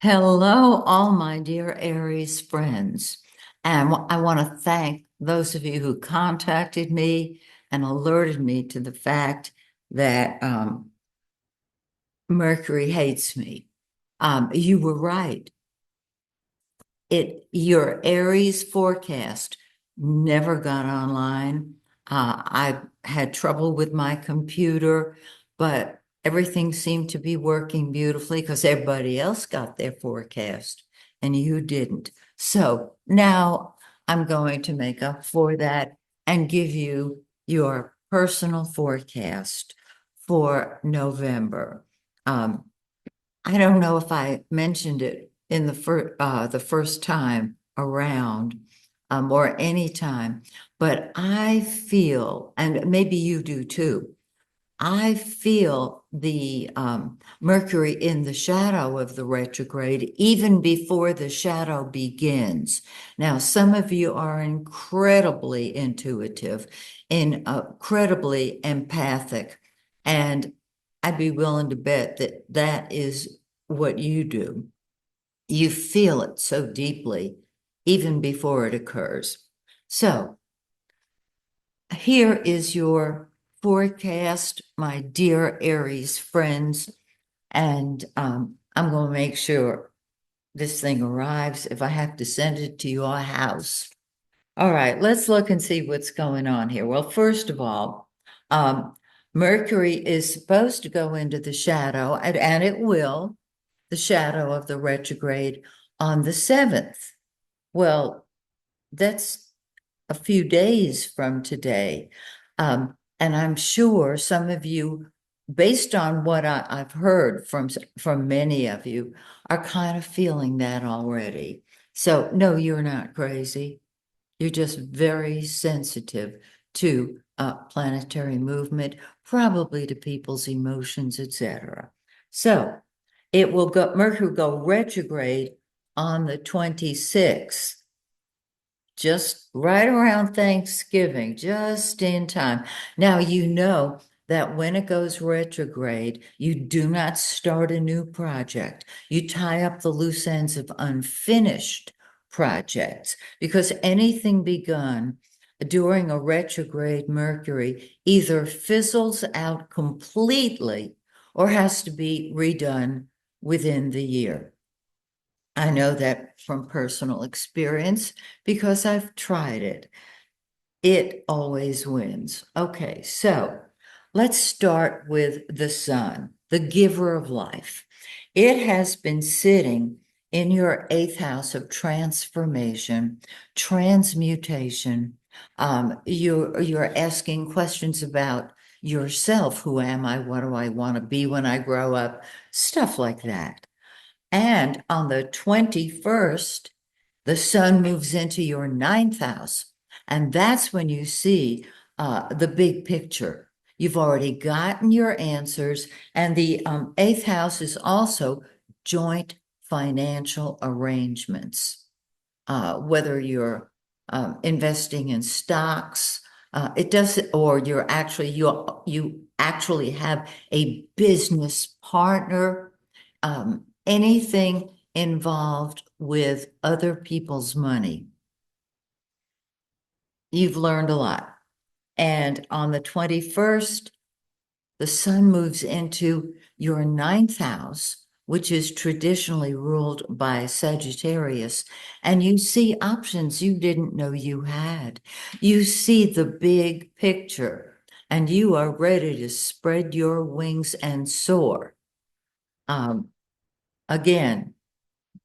Hello, all my dear Aries friends. And I want to thank those of you who contacted me and alerted me to the fact that Mercury hates me. You were right. Your Aries forecast never got online. I had trouble with my computer, but everything seemed to be working beautifully because everybody else got their forecast and you didn't. So now I'm going to make up for that and give you your personal forecast for November. Um, I don't know if I mentioned it in the first time around, or any time, but I feel, and maybe you do too, I feel the Mercury in the shadow of the retrograde even before the shadow begins. Now, some of you are incredibly intuitive, incredibly empathic, and I'd be willing to bet that that is what you do. You feel it so deeply, even before it occurs. So, here is your forecast, my dear Aries friends, and I'm going to make sure this thing arrives if I have to send it to your house. All right, let's look and see what's going on here. Well, first of all, um, Mercury is supposed to go into the shadow, and it will, the shadow of the retrograde on the 7th. Well, that's a few days from today. And I'm sure some of you, based on what I've heard from many of you, are kind of feeling that already. So, no, you're not crazy. You're just very sensitive to planetary movement, probably to people's emotions, etc. So, Mercury will go retrograde on the 26th, just right around Thanksgiving, just in time. Now, you know that when it goes retrograde, you do not start a new project. You tie up the loose ends of unfinished projects because anything begun during a retrograde Mercury either fizzles out completely or has to be redone within the year. I know that from personal experience because I've tried it. It always wins. Okay, so let's start with the sun, the giver of life. It has been sitting in your eighth house of transformation, transmutation. You're asking questions about yourself. Who am I? What do I want to be when I grow up? Stuff like that. And on the 21st, the sun moves into your ninth house. And that's when you see the big picture. You've already gotten your answers. And the eighth house is also joint financial arrangements. Whether you're investing in stocks, it does, or you actually have a business partner, anything involved with other people's money. You've learned a lot. And on the 21st, the sun moves into your ninth house, which is traditionally ruled by Sagittarius, and you see options you didn't know you had. You see the big picture, and you are ready to spread your wings and soar. Um, Again,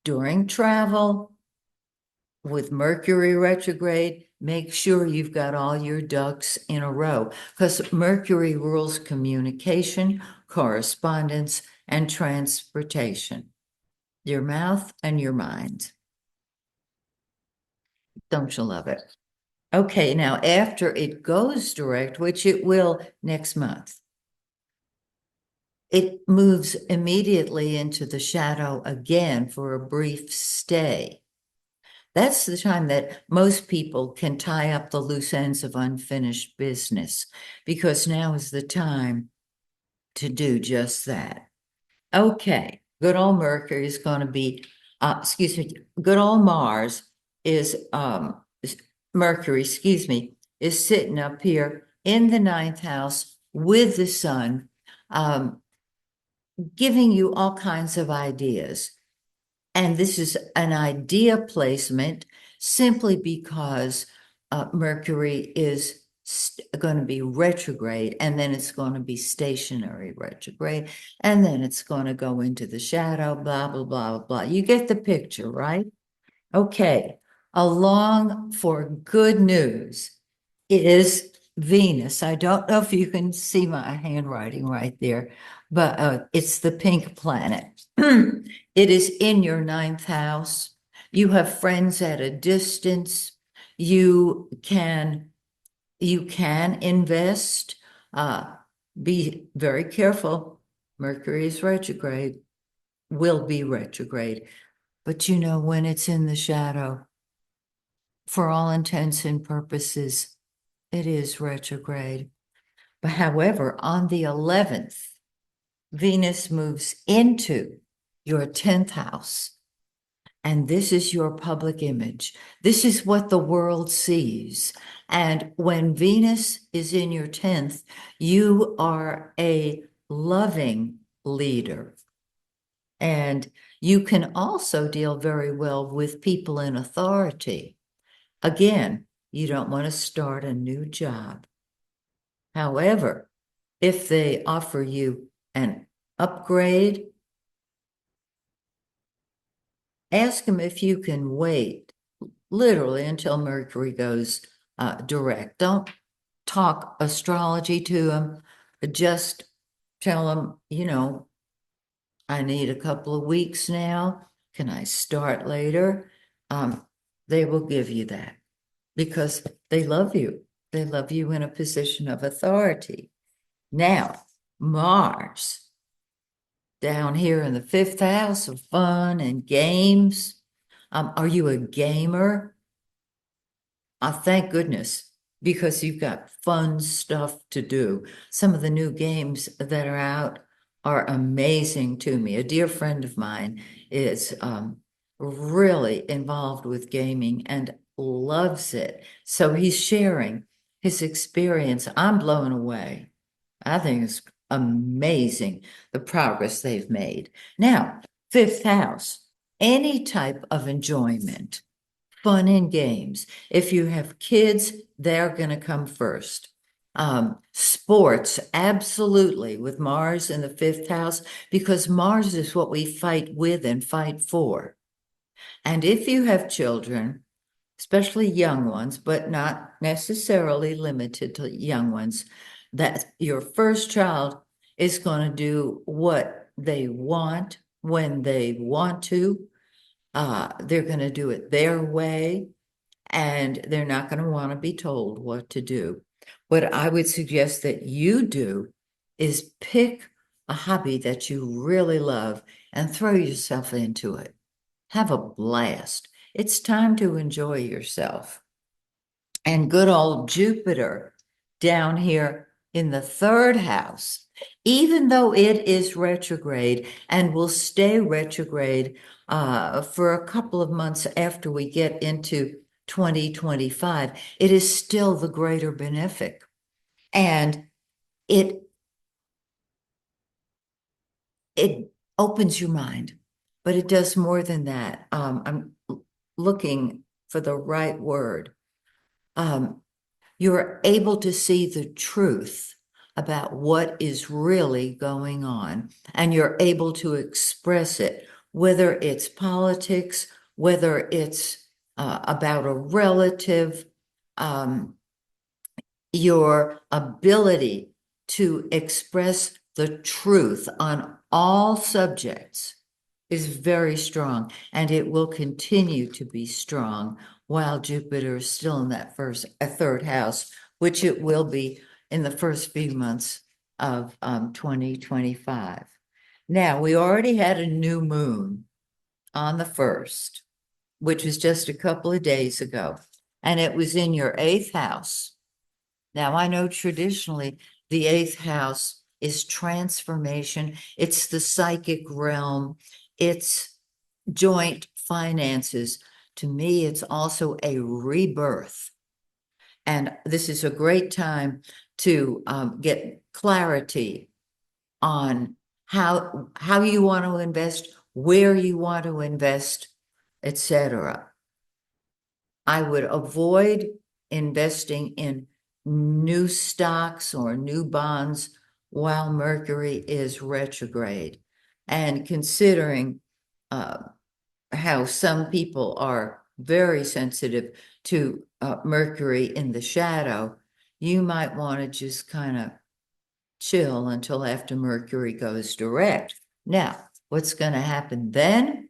during travel with Mercury retrograde, make sure you've got all your ducks in a row because Mercury rules communication, correspondence, and transportation, your mouth and your mind. Don't you love it? Okay, now after it goes direct, which it will next month, it moves immediately into the shadow again for a brief stay. That's the time that most people can tie up the loose ends of unfinished business because now is the time to do just that. Okay. good old Mercury is going to be, excuse me, good old Mars Mercury, excuse me, is sitting up here in the ninth house with the sun, um, giving you all kinds of ideas. And this is an idea placement simply because Mercury is going to be retrograde, and then it's going to be stationary retrograde, and then it's going to go into the shadow, blah, blah, blah, blah. You get the picture, right? Okay. Along for good news is Venus. I don't know if you can see my handwriting right there, but it's the pink planet. It is in your ninth house. You have friends at a distance. You can invest. Uh, be very careful. Mercury is retrograde, will be retrograde. But you know, when it's in the shadow, for all intents and purposes, it is retrograde. But however, on the 11th, Venus moves into your 10th house. And this is your public image. This is what the world sees. And when Venus is in your 10th, you are a loving leader. And you can also deal very well with people in authority. Again, you don't want to start a new job. However, if they offer you an upgrade, ask them if you can wait literally until Mercury goes direct. Don't talk astrology to them. Just tell them, you know, I need a couple of weeks now. Can I start later? They will give you that because they love you. They love you in a position of authority. Now, Mars, down here in the fifth house of fun and games. Are you a gamer? Thank goodness, because you've got fun stuff to do. Some of the new games that are out are amazing to me. A dear friend of mine is really involved with gaming and loves it. So he's sharing his experience. I'm blown away. I think it's amazing the progress they've made. Now, fifth house, any type of enjoyment, fun and games. If you have kids, they're going to come first. Sports, absolutely, with Mars in the fifth house, because Mars is what we fight with and fight for. And if you have children, especially young ones, but not necessarily limited to young ones, that your first child is going to do what they want when they want to. They're going to do it their way, and they're not going to want to be told what to do. What I would suggest that you do is pick a hobby that you really love and throw yourself into it. Have a blast. It's time to enjoy yourself. And good old Jupiter down here in the third house, even though it is retrograde and will stay retrograde for a couple of months after we get into 2025, it is still the greater benefic. And it opens your mind, but it does more than that. I'm looking for the right word. You're able to see the truth about what is really going on, and you're able to express it, whether it's politics, whether it's about a relative, your ability to express the truth on all subjects is very strong, and it will continue to be strong while Jupiter is still in that third house, which it will be in the first few months of 2025. Now, we already had a new moon on the 1st, which was just a couple of days ago, and it was in your eighth house. Now, I know traditionally the eighth house is transformation. It's the psychic realm. It's joint finances. To me, it's also a rebirth. And this is a great time to get clarity on how you want to invest, where you want to invest, etc. I would avoid investing in new stocks or new bonds while Mercury is retrograde. And considering how some people are very sensitive to Mercury in the shadow, you might want to just kind of chill until after Mercury goes direct. Now, what's going to happen then?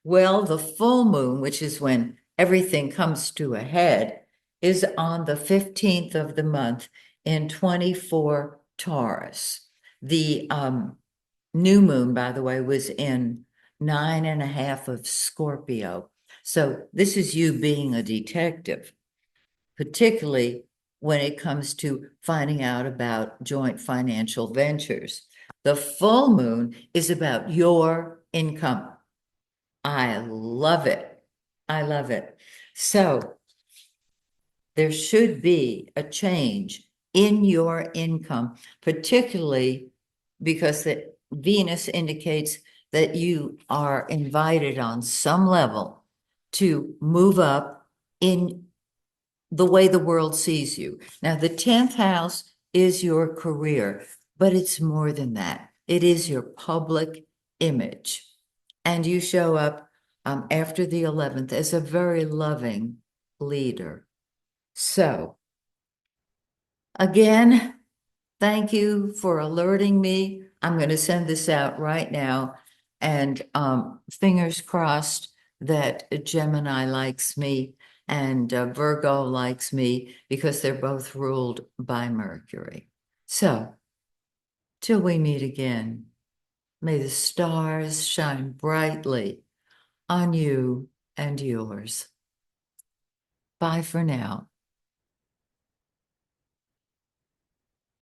Well, the full moon, which is when everything comes to a head, is on the 15th of the month in 24 Taurus. The new moon, by the way, was in 9.5 of Scorpio. So this is you being a detective, particularly when it comes to finding out about joint financial ventures. The full moon is about your income. I love it. I love it. So there should be a change in your income, particularly because the Venus indicates that you are invited on some level to move up in the way the world sees you. Now, the 10th house is your career, but it's more than that. It is your public image. And you show up after the 11th as a very loving leader. So, again, thank you for alerting me. I'm going to send this out right now. And fingers crossed that Gemini likes me and Virgo likes me because they're both ruled by Mercury. So, till we meet again, may the stars shine brightly on you and yours. Bye for now.